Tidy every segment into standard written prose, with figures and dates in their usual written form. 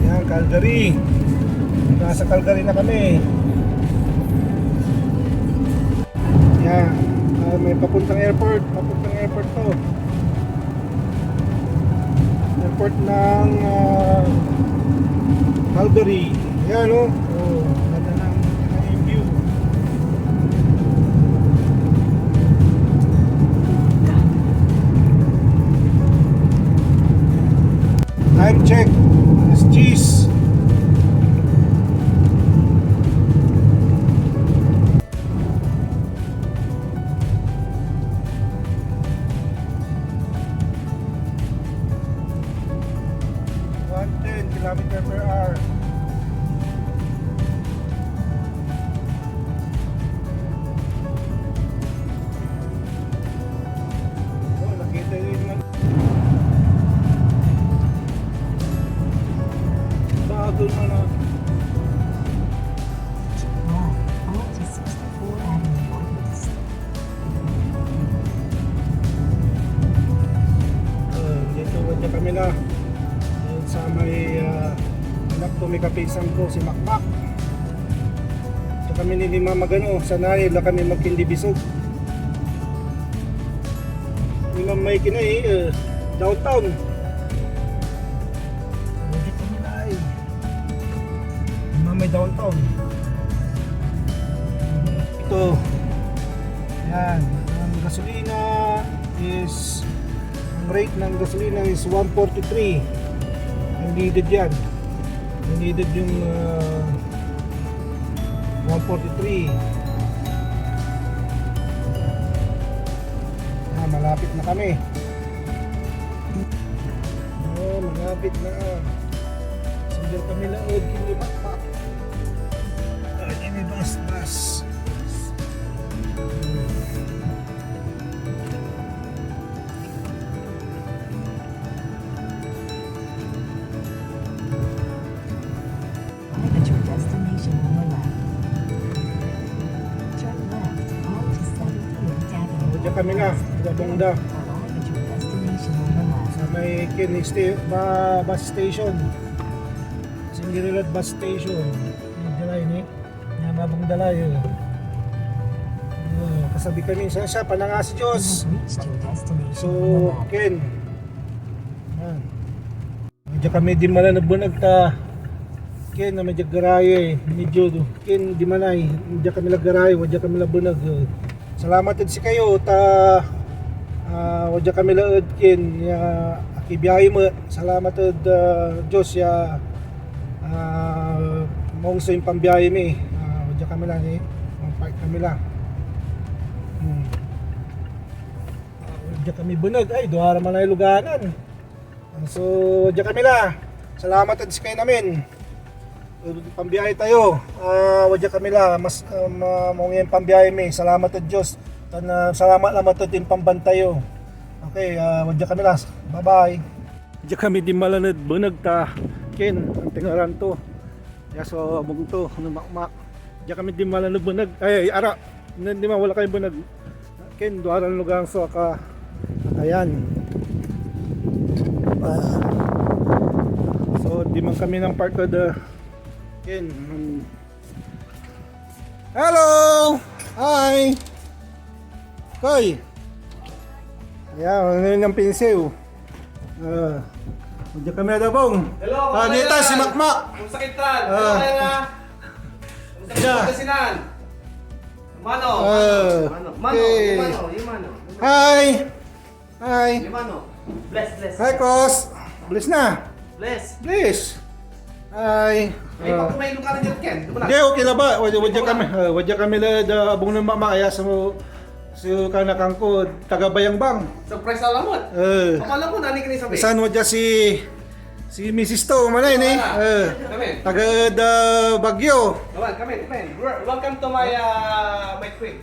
Yan, Calgary. Nasa Calgary na kami. Yan, may papuntang airport. Papuntang airport to. Airport ng Calgary. Yan o. Oh, ganda ng view. Time check. It's G's. Kilometer per hour. Oh, nakita yun man. Bago na na. Dito wadya kami na. Sa may anak ko, may kapisan ko, si Makmak. Ito kami ni Mama Gano, sanay la kami magkindibisog. Ni Mama may kinay, downtown. Hindi ko nilay. Ni Mama may downtown. Ito. Yan. Ang gasolina is, ang rate ng gasolina is 143. Needed yan. Needed yung 143. Malapit na kami. Oh, malapit na. Sundal kami na kilimat pa. Ini bus. Kami na, Gabongda. Sa may bus station. Singirilad bus station. Dalay ni. Nababong dalay. Kasabi kami siya pananga si Diyos. So, Ken. Yan. Medyo kami di malanabunag ta. Ken na medyo garayo medyo Ken di manay. Medyo kami laggarayo, medyo kami labunag. Salamat din si kayo ta wadya kami laod kin akibiyahe mo. Salamat ud Diyos ya mong sa yung pambiyahe mi. Wadya kami lang mong park kami lang. Wadya kami bunag ay duha ra man ay luganan. So wadya kami lang. Salamat din si kayo namin. Pambiyahe tayo. Wadya kami la mas mong yung pambiyahe mi. Salamat at Diyos. Salamat naman ito din pambantayo. Okay, wadya kami la. Bye bye. Wadya kami di malanad bunag ta. Ken, ang tingaran to. Yaso mong to, Makmak. Wadya kami di malanad bunag. Ay, ara. Di man wala kayo bunag. Ken, duaran lugang so ka. Ayan. So, di man kami ng part of the Ken. Hello! Hi! Koy! Ayan, ano yun ang pinsew? Diyan kami na dabong. Hello! Dito si Makmak! Kung sakit tran! Hello kayo na! Kung sakit Yeah. Pangasinan! Mano! Mano! Yung mano! Hi! Hi! Yung mano! Bless! Hi, Kos! Bless na! Bless! Bless! Hi! Ay, pag kumain ka na dyan, Ken. Hindi, okay na ba? Wadya kami na abong ng mamaya sa mo kanakang ko, taga-bayang bang. Surprise na lamot! Akala ko nani ka ni sabi. Saan wadya si Mrs. To, manay ni? Kami! Taga Bagyo. Kami! Welcome to my crib.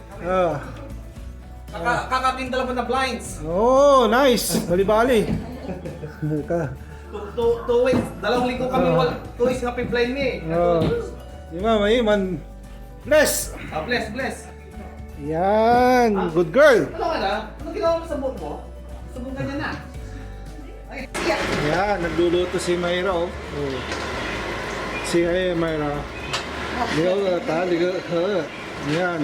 Kakapindala mo na blinds. Oh, nice. Bali-bali. Two weeks. 2 linggo kami 2 weeks nga piblind ni. Di ba, may man. Bless! Bless. Yan, good girl. Ano ka na? Ano ginawa mo sa buhok mo? Subong ganyan na. Yan, nagluluto si Mayra, oh. Oh. Si Mayra. Ligaw ta, ligaw ka. Yan.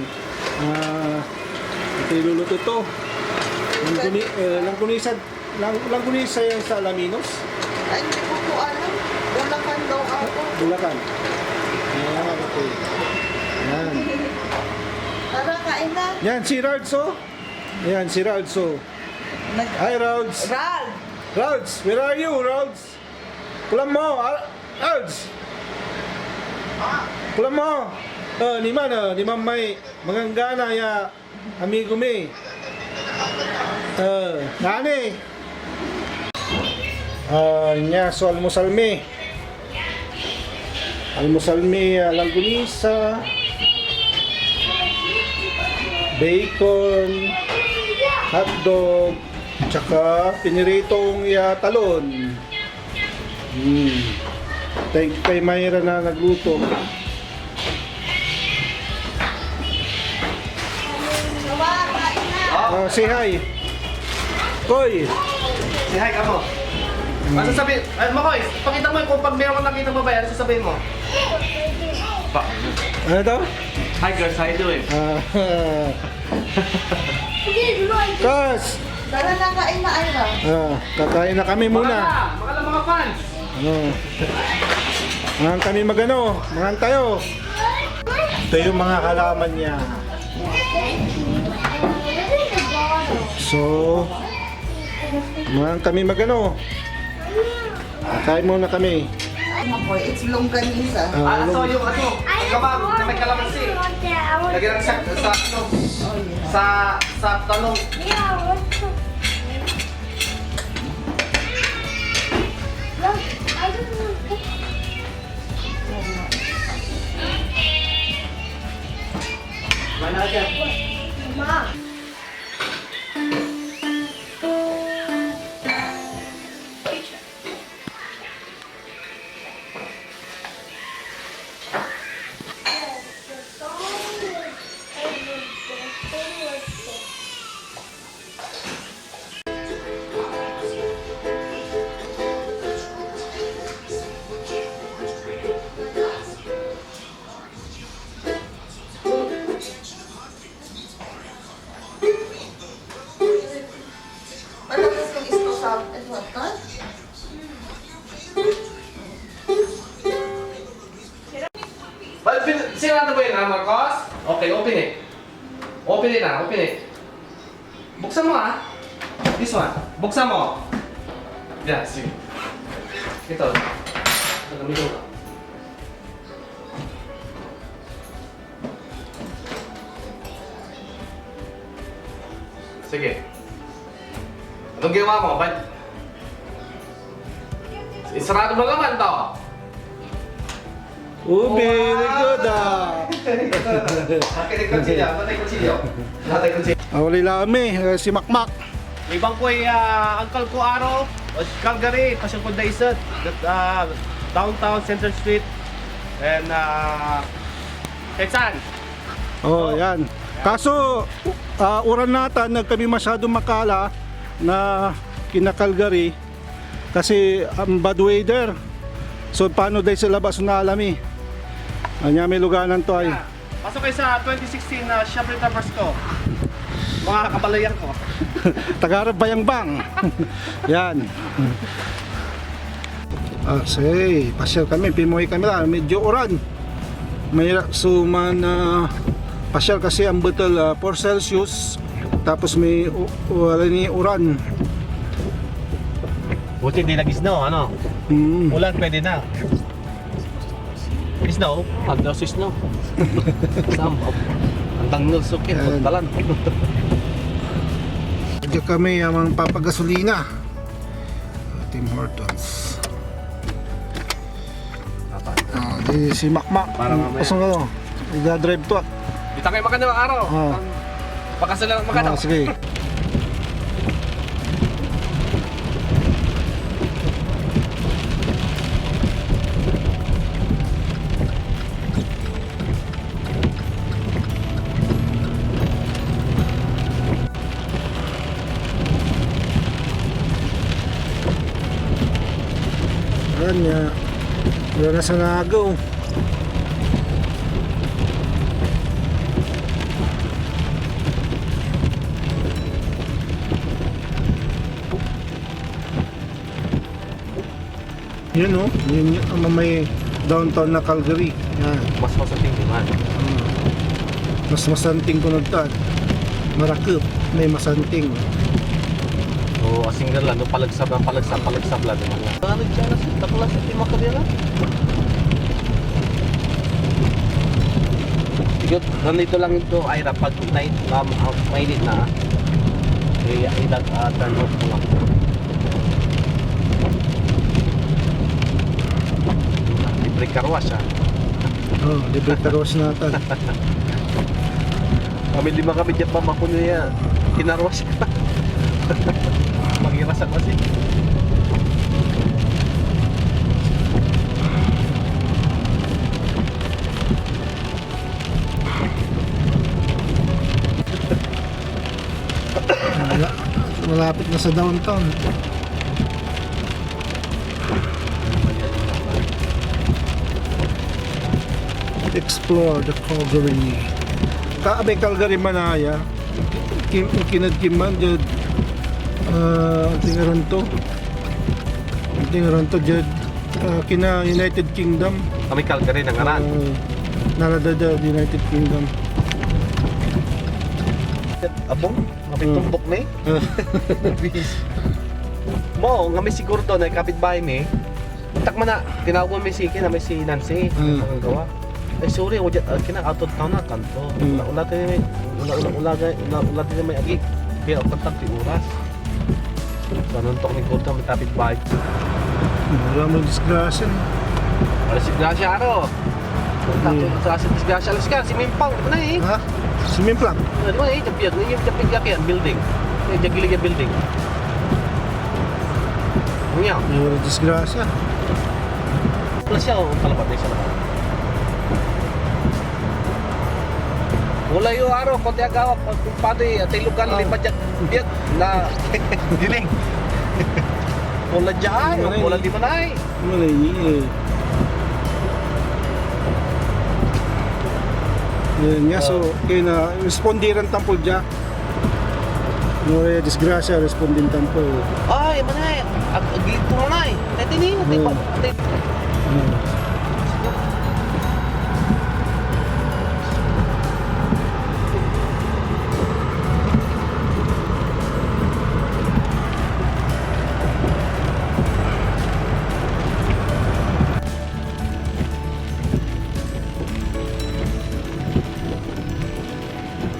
Ito iluluto to. Langkunisa yan sa Alaminos. Ay, hindi ko po alam. Bulacan daw ako. Bulacan. Yan, okay. Yan. Tara, kain na. Yan, si Ralds, oh. Yan, si Ralds, oh. Hi, Ralds. Ral! Ralds, where are you, Ralds? Pulang mo, Ralds. Pulang mo. Ni man may manganggana ya amigo me. Nani. Nya so almusal me. Almusal me langgunisa, bacon, hotdog, tsaka piniritong talon. Thank you kay Mayra na nagluto. Say hi. Koy. Say hi ka mo. Ano sasabihin? Makoy, pakita mo kung pag meron kang nakita babae, ano sasabihin mo? Ano to? Hi girls, how you doing? Kas. Tara na, kain na, Ira. Kakain na kami muna. Mga mga fans. Mangan kami magano, mangan tayo. Ito yung mga halaman niya. So, mangan kami magano. Kain muna kami. Makoy, it's longganisa. So yung kabag na may kalamansi. Lagyan natin sa talong. Mana aja? Malakas kong isto sa water. Sino ba yun, Marcos? Okay, open it. Open it na, open it. Buksan mo This one. Buksan mo. Yan, sige. Ito. Nagamitin ko. Sige. Anong ginawa mo? Ba't? Isarado mo naman to. Very good Nakay kutsilyo. Natay kutsilyo. Natay kutsilyo. Wali lami, si Makmak. Ibang ko ay Uncle ko Aro, Calgary, Pasyon ko Daisat, downtown Center Street, and Quezon. Oh, yan. Kaso, uran natan, nagkami masyadong makala na kinakalgary kasi ang bad weather. So, paano dahil sa labas na alami? Anya may luganan to ay. Pasok kayo sa 2016 na Siyempre Travers ko. Mga kabalayan ko. Tagarap Bayang-Bang. Yan. Say, pasyal kami, pimoy kami lang, medyo uran. May suman pasyal kasi ang betul 4 Celsius. Tapos may wala ni uran. Buti di lagi snow, ano? Ulan pwede na. Snow? Pag daw si snow. Sampo. Ang tangnol sukit, talan. Diyan kami ang papagasolina. Tim Hortons. Di si Makmak. Para mamaya. Pasong ano? Nagdadrive to. Dito kayo magandang araw. Pagkasal lang magandang. Sige. ulan niya. Wala na sa nagaw. Yun o, yun yung may downtown na Calgary. Yan. Mas masating naman. Mas masanting ko nagtaan. Marakip, may masanting. Oo, asing lang, no, palagsab lang naman lang. Ano dyan na siya? Takla sa Tima Karela? Siguro, ganito lang ito, Ira, pag night, mainit na, kaya turn off mo lang. Libre karwas, ha? Oh, libre taros natin. Kami 5 kami dyan pa makuno niya. Kinarwas ka. Mag-irasan kasi. Malapit na sa downtown. Explore the Calgary. Kaabay Calgary Manaya. Kinadkiman jud. Tingaron to jud. Kina United Kingdom. Kami Calgary ng aran. Naradada United Kingdom. Abong, kami tumbok ni. Mo, kami siguro doon ay kapitbahay ni. Tak man na, tinawag mo may si Nancy. Ang gawa. Ay sorry, kina out of town na kanto. Ula din may agi. Kaya kontak ti oras. Kanon tok ni Kurto may kapitbahay. Wala mo disgrasya. Wala si Gracia aro. Kontak sa disgrasya alas ka si Mimpang na eh. Ha? Si Mimplang. Ano ba eh, tapiyag yan building. Jagilig yung building. Ano yan? Wala disgrasya. Plus siya o kalabat na isa naman. Wala yung araw, konti agawa, pati at ilugan, lima dyan, biyag, na diling. Wala dyan, wala di manay. Wala eh. Yan nga, so kaya na respondiran tampol dyan. Wala disgrasya, respondin tampol. Ay, manay, agilito manay. Titinin, tipa.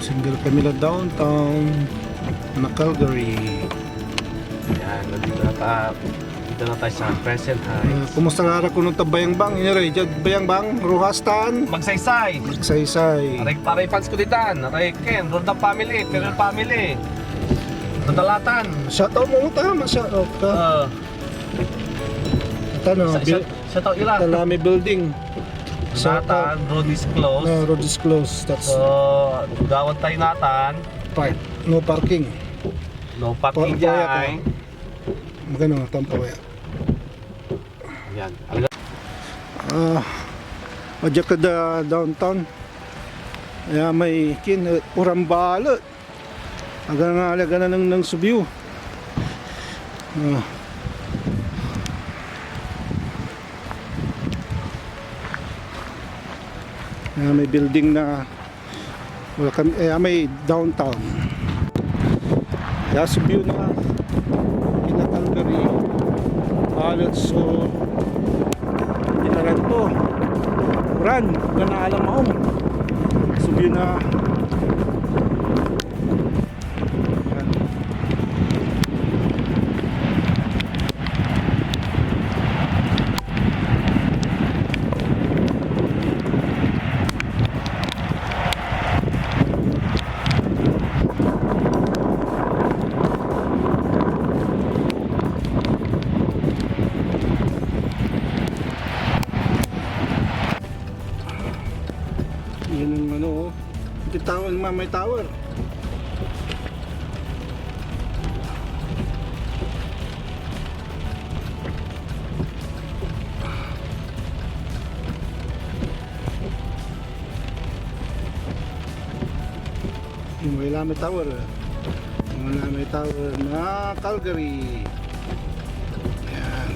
Single kami na downtown na Calgary. Yan, dito na tayo sa Crescent Heights. Kumusta nga ko nung tabayang bang? Iniray, dyan bayang bang? Ruhastan? Magsaysay. Saysay. Aray fans ko ditan. Aray Ken, Ronda family, Perel family. Rodalatan. Shoutout mo tama, shoutout ka. Tano, Sa tao ila. Talami Building. Natan, road is closed. No, road is closed. That's So, gawad tayo Natan. part. No parking. No parking dyan. Magano, tampo ya. Yan. Madya ka da downtown. Kaya may urambalot. Aga nga alaga na ng Subiu. May building na wala kami, may downtown. Kaya Subiu na kina Calgary. Balot so dinaran to. Run, wala na alam mo. Subiu na. Yan yung ano, yung tower, may tower. Willamette Tower. Willamette Tower na Calgary. Yan.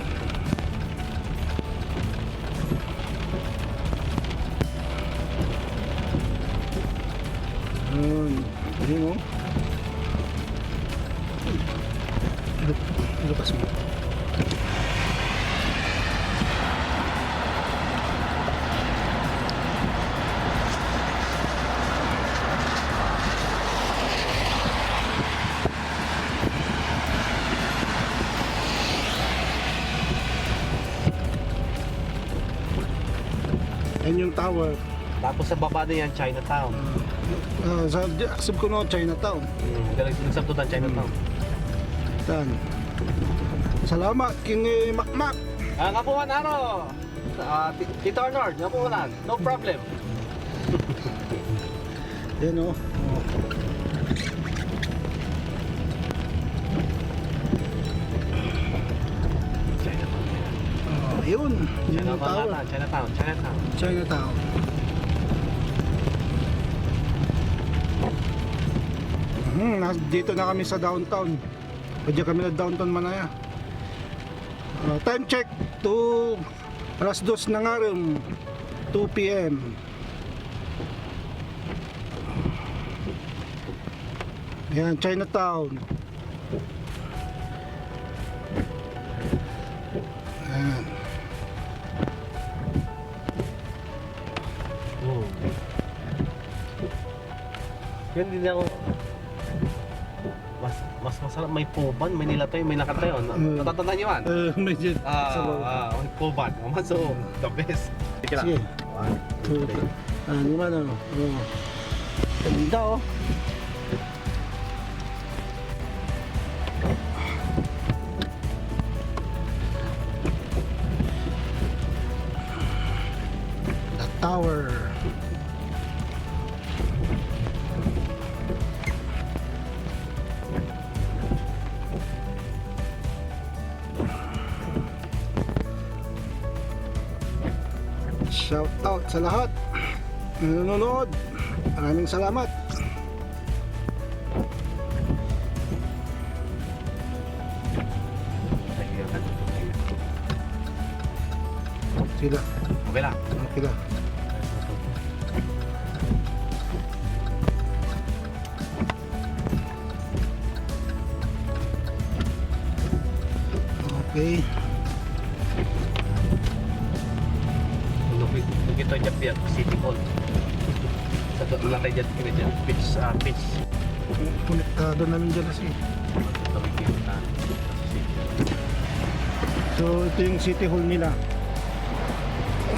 Ayun mo. Lupas mo. Yan yung tower. Tapos sa baba na yan, Chinatown. Sa Aksib ko no, Chinatown. Nagsabto ng Chinatown. Yan. Salamat, King Makmak. Kapuan Aro! Tito Arnold, kapuan. No problem. Yan o. Yun. Yun yung tower. Chinatown. Chinatown. Dito na kami sa downtown. Pwede kami na downtown Manaya. Time check to alas 2 ng araw, 2 p.m. Ayan, Chinatown. Ayan. Yan din ako. Mas masarap may puban, may nilatoy, may nakatayo. Natatandaan niyo yan? Medyo May puban. So, the best. Sige lang. Sige. 1, 2, 3. Ano naman ano? Ganda oh. The tower. Shout out sa lahat na nanonood. Maraming salamat. Sila. Okay lang. Sila. Okay. Ito dyan City Hall. Sa doon lang tayo dyan. Pitch. Konektado namin dyan kasi. So ito yung City Hall nila.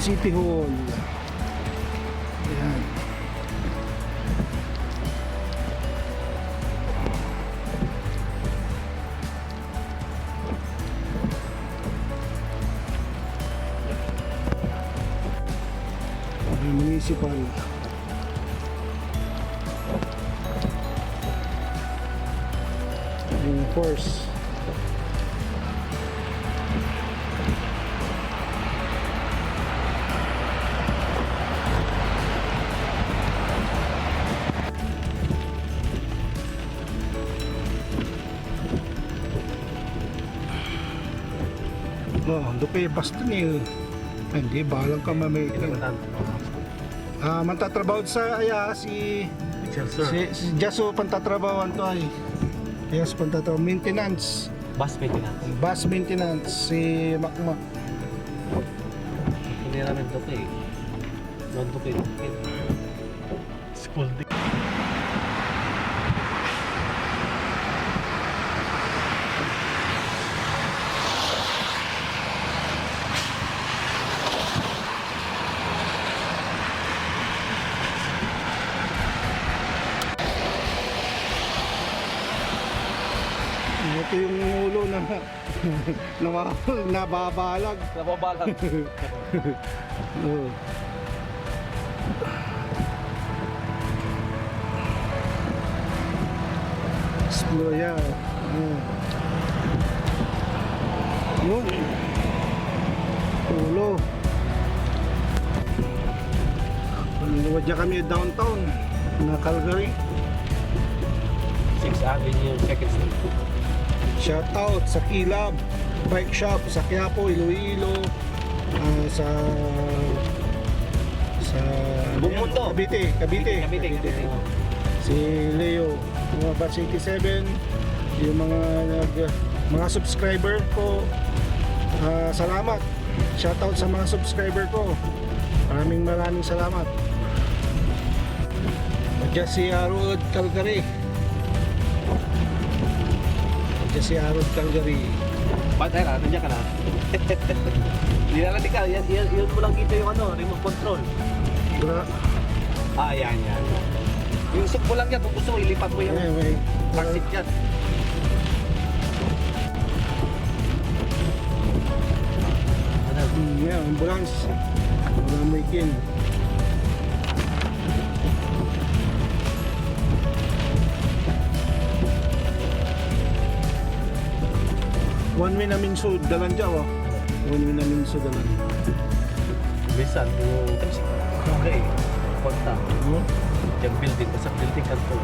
City Hall. Ayan. Municipal. Yung force. Dupe Baston eh. Hindi, balang ka mamaitin. Mantatrabaho sa si Jaso pantatrabawan to ay. Yes, pantatrabaho maintenance. Bus maintenance si Makmak. Hindi namin ito eh. Doon ito eh. School day. Ito yung ulo na nababalag. Nababalag. Oh. Explore yan. Yung ulo. Luwad niya kami downtown na Calgary. 6th Avenue, 2nd Street. Shout out sa Kilab Bike Shop sa Quiapo, Iloilo, sa Buong mundo. Cavite. Cavite. Si Leo, mga Batch 87, yung mga subscriber ko, salamat. Shout out sa mga subscriber ko. Maraming salamat. Diyan si Arod Calgary. Ba't ay nandiyan ka na? Nilalandi ka, yan mo lang kita yung remote control. Yan. Yung sub mo lang yan, kung gusto mo, ilipat mo yung may plastic yan. ambulance. Wala may kin. One way namin so dalan dyan, oh. One way namin so dalan. Bisan, yung kugay, konta. No? Yung building, basta building ka to.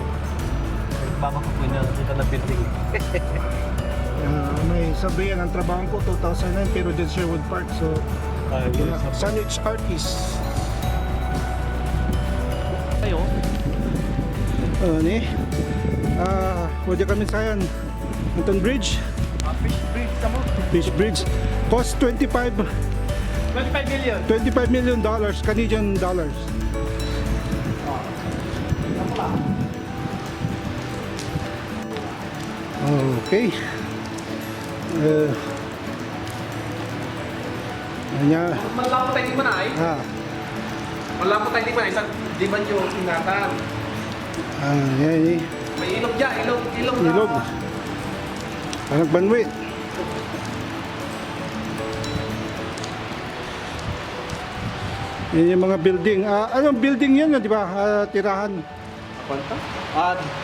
Mama ko po na building. May sabihan ang trabaho ko 2009 pero dyan Sherwood Park, so sandwich artist. Tayo? Ni? Wadya kami sayan. Anton Bridge. Fish bridge sa mo? Fish Bridge. Cost 25 million. $25 million Canadian dollars. Okay. Malapot tayo di man ay. Malapot tayo di man ay. Di man yung ingatan. Yan. May ilog dyan. Ilog. Ilog. Anak banwit. Yan yung mga building. Anong building yan, di ba? Tirahan. Konta?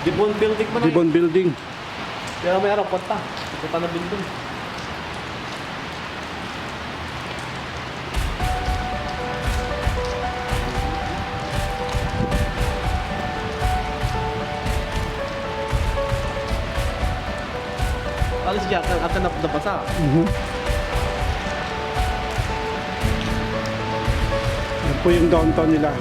Dibon building mo na. Dibon building. Pero may araw, konta. Konta na building. Alis siya, at napasa. Yan po yung downtown nila.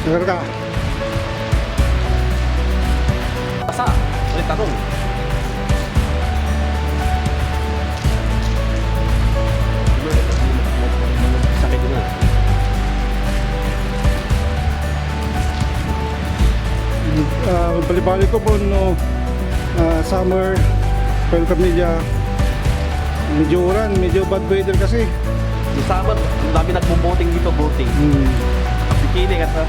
Nagar ka? Pasa, ulit tarong. Sakit na. Bali-bali ko po no summer welcome media, medyo uran, medyo bad weather kasi. Yung Sabat, ang dami nagbo-boating dito, boating. Bikini ka sa...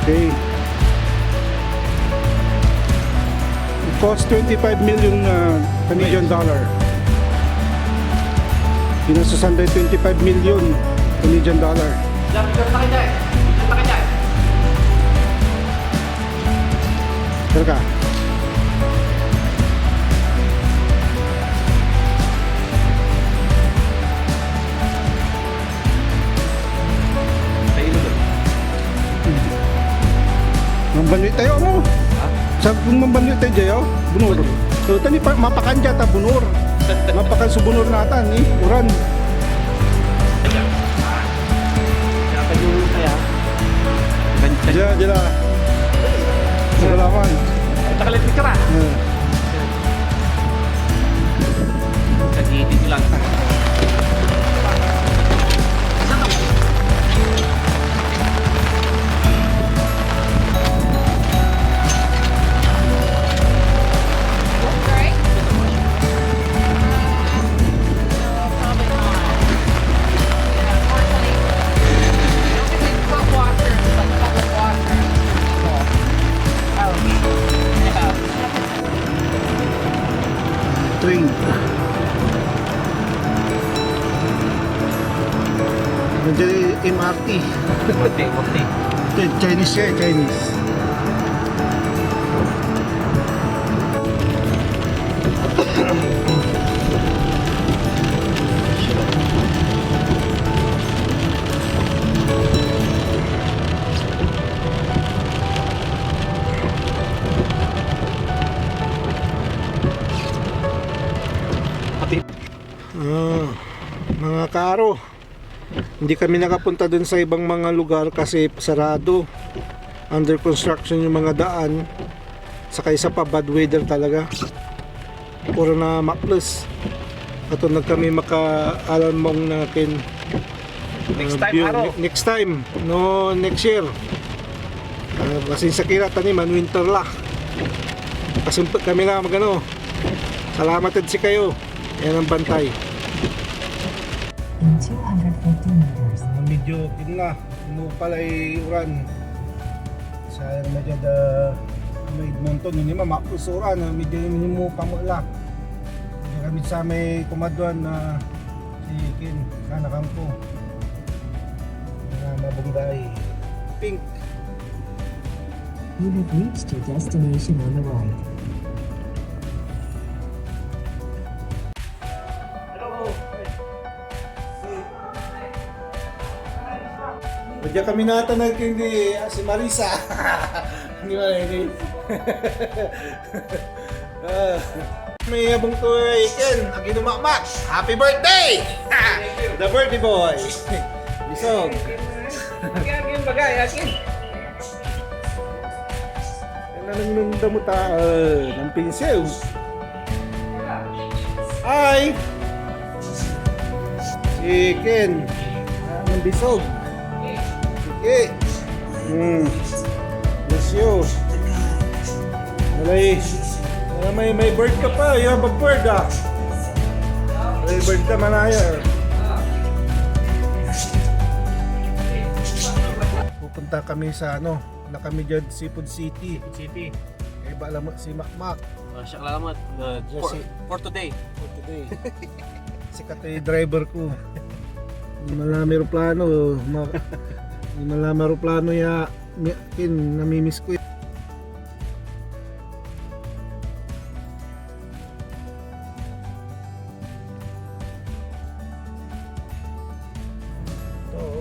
Okay. It cost 25 million Canadian dollar. Pinasusan tayo 25 million Canadian dollar. Diyan, bigyan na kayo. Pero ka? Sa ilog. Mambanwit tayo mo. Sabi kong mambanwit tayo dyan, bunur. So tani mapakan dyan ta bunur. Mapakan sa bunur natin uran. Kaya kayo kaya. Dyan na. Salaman. Nakalit picture ah. Sagiti lang. Right? No, probably not. Yeah, unfortunately. Because it's foot washers, like public washers. Ouch. Yeah. Train. Nandiyan yung MRT. Mati. Chinese siya, Chinese. Hindi kami nakapunta dun sa ibang mga lugar kasi sarado. Under construction yung mga daan. Saka isa pa, bad weather talaga. Puro na makless. Ato na kami makaalam mong natin. Next time, araw. Next time. No, next year. Kasi sa kira taniman, winter la. Kasi kami lang magano. Salamat din si kayo. Yan ang bantay. In 250 meters, Medyo na. Mo pala uran. Sayang medyo may monton yun yung makusuran. Medyo yun mo pamula. Medyo kami sa may kumadwan na si Kin. Kanakam ko. Na mabunggay. Pink. you have reached your destination on the right. Medyo kami natanag hindi si Marisa. Hindi ba hindi? May abong to Ken. Ang ginumakmak. Happy birthday! The birthday boy. Bisog. Akin bagay, akin. Nananunda mo ng pinsel. Hi! Si Ken. Ng bisog. Sige. Bless you. May bird ka pa. You have a bird May bird ka manaya. Pupunta kami sa na kami dyan, Seafood City. City. Kaya ba alam mo si Makmak Siya kalamat. For today. for today. Sikat yung driver ko. Hindi malami aeroplano. Hindi malami aeroplano ya. Namimiss ko. Ito,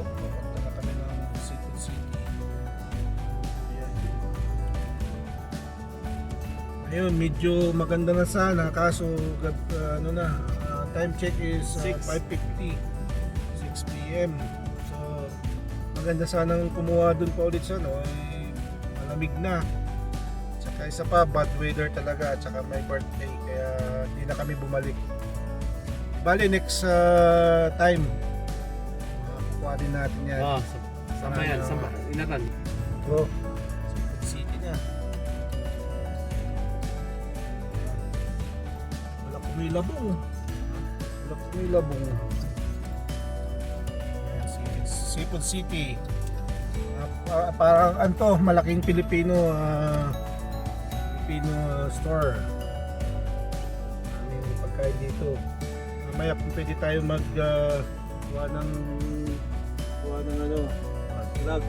pupunta na kami ng Seafood City. Ayan. Ayun, medyo maganda na sana kaso time check is 5:50 6 p.m. So maganda sanang kumuha dun pa ulit sa malamig na. Tsaka isa pa, bad weather talaga at saka may birthday kaya hindi na kami bumalik. Bali next time kukuha din natin yan. Sama yan. Sama. Inatan. Ito, Seafood City na. Wala kumilabong. Wala kumilabong. Seafood City. Parang malaking Filipino store. May pagkain dito. Mamaya pwede tayo kuha ng vlog.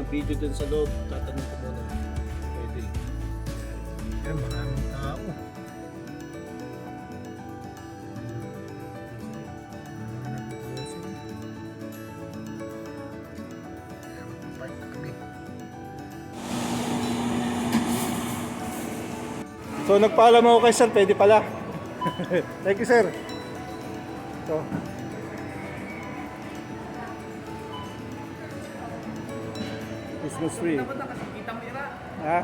Video dun sa loob. Tatanong ko muna. Pwede. Ayan, maraming tao. Park na kami. So nagpaalam ako kay sir, pwede pala. Thank you sir. So, Christmas tree. Ha?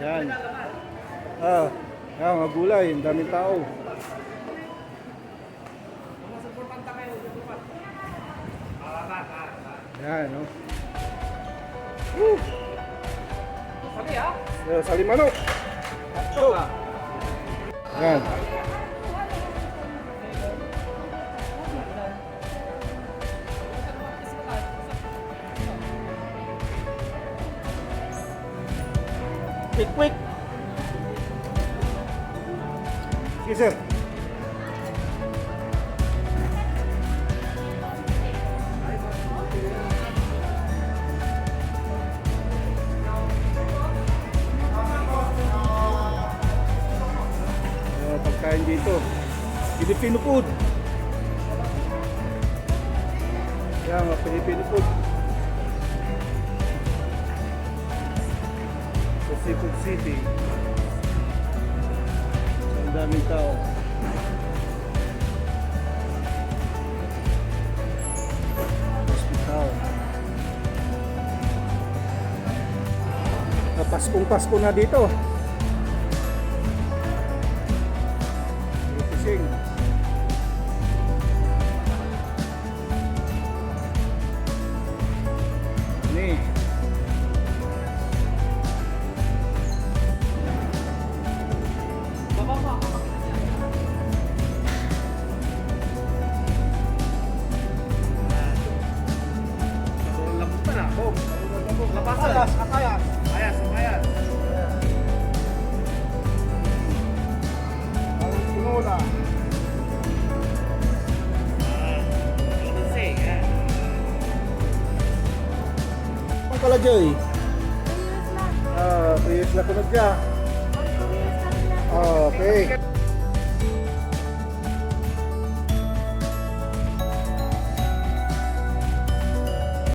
Yan. Yan, mga gulay, ang daming tao. Yan, no? Woo! Sali ah. Salimanok. Go. Yan. Quick. Sige sir. Pagkain dito. Filipino food. Yan, mga Filipino food. Sa Seafood City. Ang daming tao. Paskong Pasko na dito. Fishing. Ini. Lambutan na, Bong. Lapasan. Akayas, akayas. Ayas, ayas. Ang tinola. Ang pala, Joy? 3 years na kunod niya. Okay.